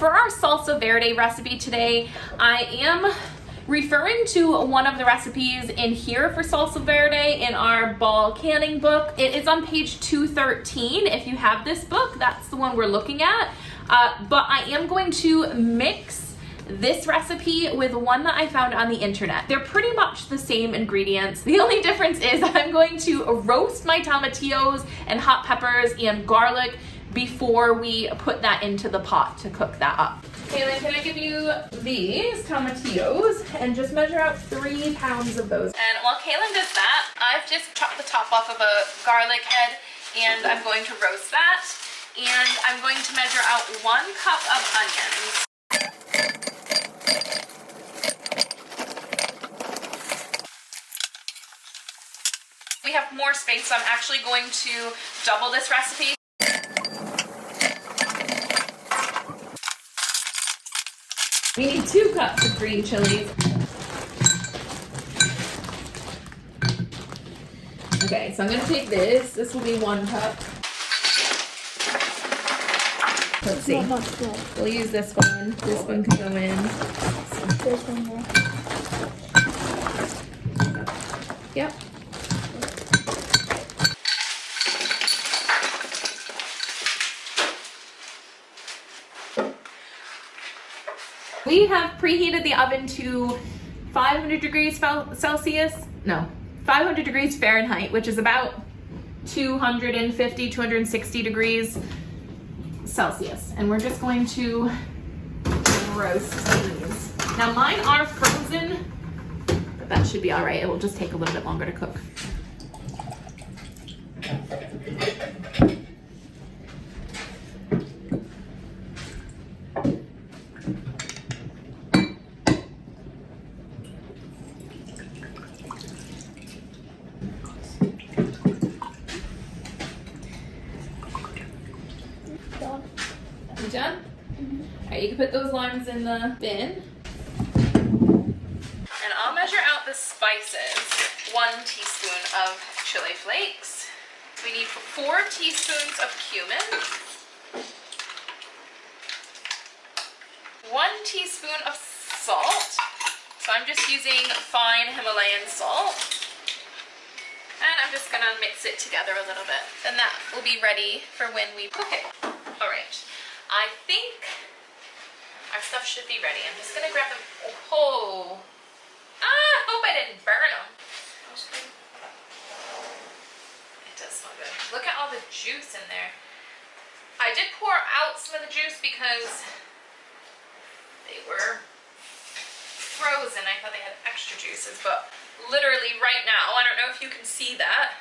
For our salsa verde recipe today, I am referring to one of the recipes in here for salsa verde in our ball canning book. It is on page 213. If you have this book, that's the one we're looking at. But I am going to mix this recipe with one that I found on the internet. They're pretty much the same ingredients. The only difference is I'm going to roast my tomatillos and hot peppers and garlic before we put that into the pot to cook that up. Kaylin, can I give you these tomatillos and just measure out 3 pounds of those? And while Kaylin does that, I've just chopped the top off of a garlic head and I'm going to roast that. And I'm going to measure out 1 cup of onions. We have more space, so I'm actually going to double this recipe. We need 2 cups of green chilies. Okay, so I'm gonna take this. This will be 1 cup. Let's see. We'll use this one. This one can go in. There's one more. Yep. We have preheated the oven to 500 degrees Celsius. No, 500 degrees Fahrenheit, which is about 250, 260 degrees Celsius. And we're just going to roast these. Now mine are frozen, but that should be all right. It will just take a little bit longer to cook. You done? Mm-hmm. All right, you can put those limes in the bin. And I'll measure out the spices. 1 teaspoon of chili flakes. We need 4 teaspoons of cumin. 1 teaspoon of salt. So I'm just using fine Himalayan salt. And I'm just gonna mix it together a little bit. And that will be ready for when we cook it. All right. I think our stuff should be ready. I'm just gonna grab them. Oh, I hope I didn't burn them. It does smell good. Look at all the juice in there. I did pour out some of the juice because they were frozen. I thought they had extra juices, but literally right now, I don't know if you can see that.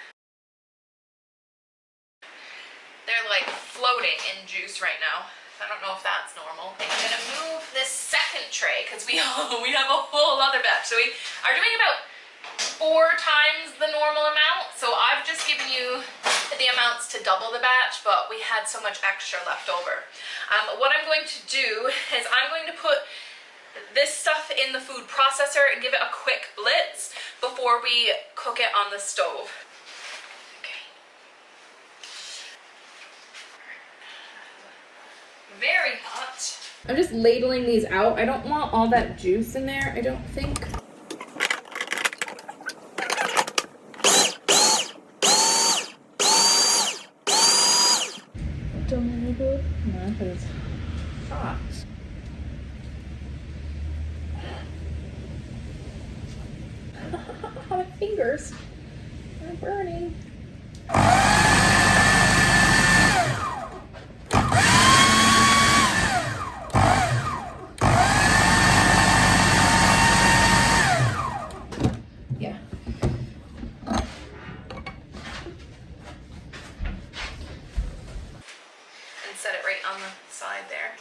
They're like floating in juice right now. I don't know if that's normal. I'm gonna move this second tray because we have a whole other batch. So we are doing about 4 times the normal amount. So I've just given you the amounts to double the batch, but we had so much extra left over. What I'm going to do is I'm going to put this stuff in the food processor and give it a quick blitz before we cook it on the stove. Very hot. I'm just ladling these out. I don't want all that juice in there, I don't think. Tomato. No, but it's hot. My fingers are burning. Set it right on the side there.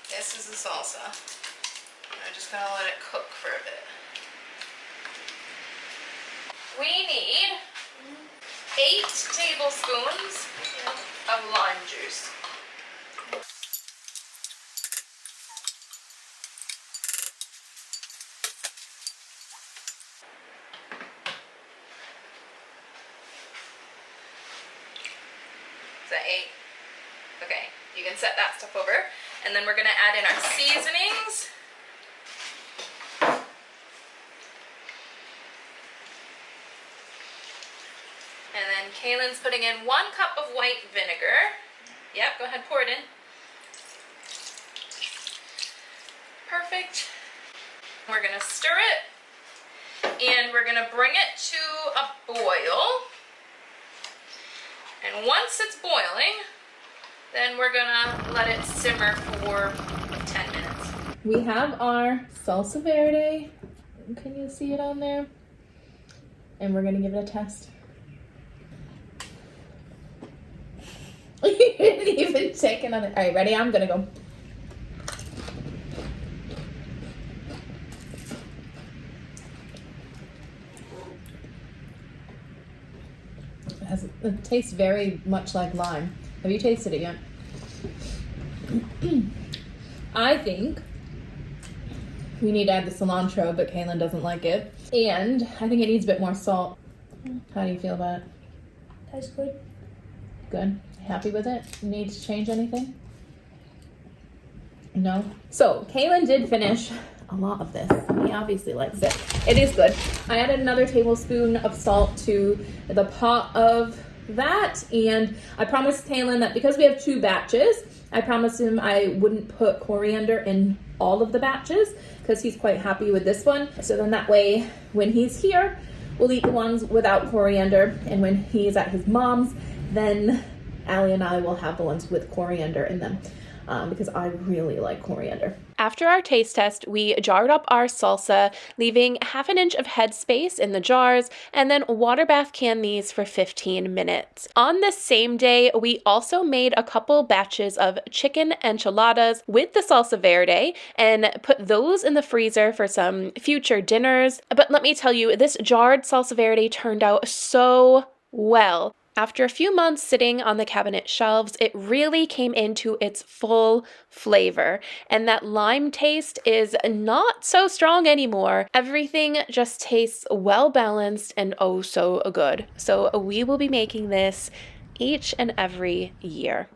This is the salsa. I'm just gonna let it cook for a bit. We need 8 tablespoons of lime juice. Is that 8? Okay, you can set that stuff over. And then we're gonna add in our seasonings. And then Kaylin's putting in 1 cup of white vinegar. Yep, go ahead, pour it in. Perfect. We're gonna stir it, and we're gonna bring it to a boil. And once it's boiling, then we're gonna let it simmer for 10 minutes. We have our salsa verde. Can you see it on there? And we're gonna give it a test. You didn't even take it on it. All right, ready? I'm gonna go. It tastes very much like lime. Have you tasted it yet? I think we need to add the cilantro, but Kaylin doesn't like it. And I think it needs a bit more salt. How do you feel about it? Tastes good. Good. Happy with it? Need to change anything? No? So, Kaylin did finish a lot of this. He obviously likes it. It is good. I added another tablespoon of salt to the pot of that, and I promised Kaylin that because we have 2 batches, I promised him I wouldn't put coriander in all of the batches because he's quite happy with this one. So then that way, when he's here, we'll eat the ones without coriander, and when he's at his mom's, then Allie and I will have the ones with coriander in them. Because I really like coriander. After our taste test, we jarred up our salsa, leaving 1/2 inch of head space in the jars, and then water bath canned these for 15 minutes. On this same day, we also made a couple batches of chicken enchiladas with the salsa verde and put those in the freezer for some future dinners. But let me tell you, this jarred salsa verde turned out so well. After a few months sitting on the cabinet shelves, it really came into its full flavor, and that lime taste is not so strong anymore. Everything just tastes well balanced and oh so good. So we will be making this each and every year.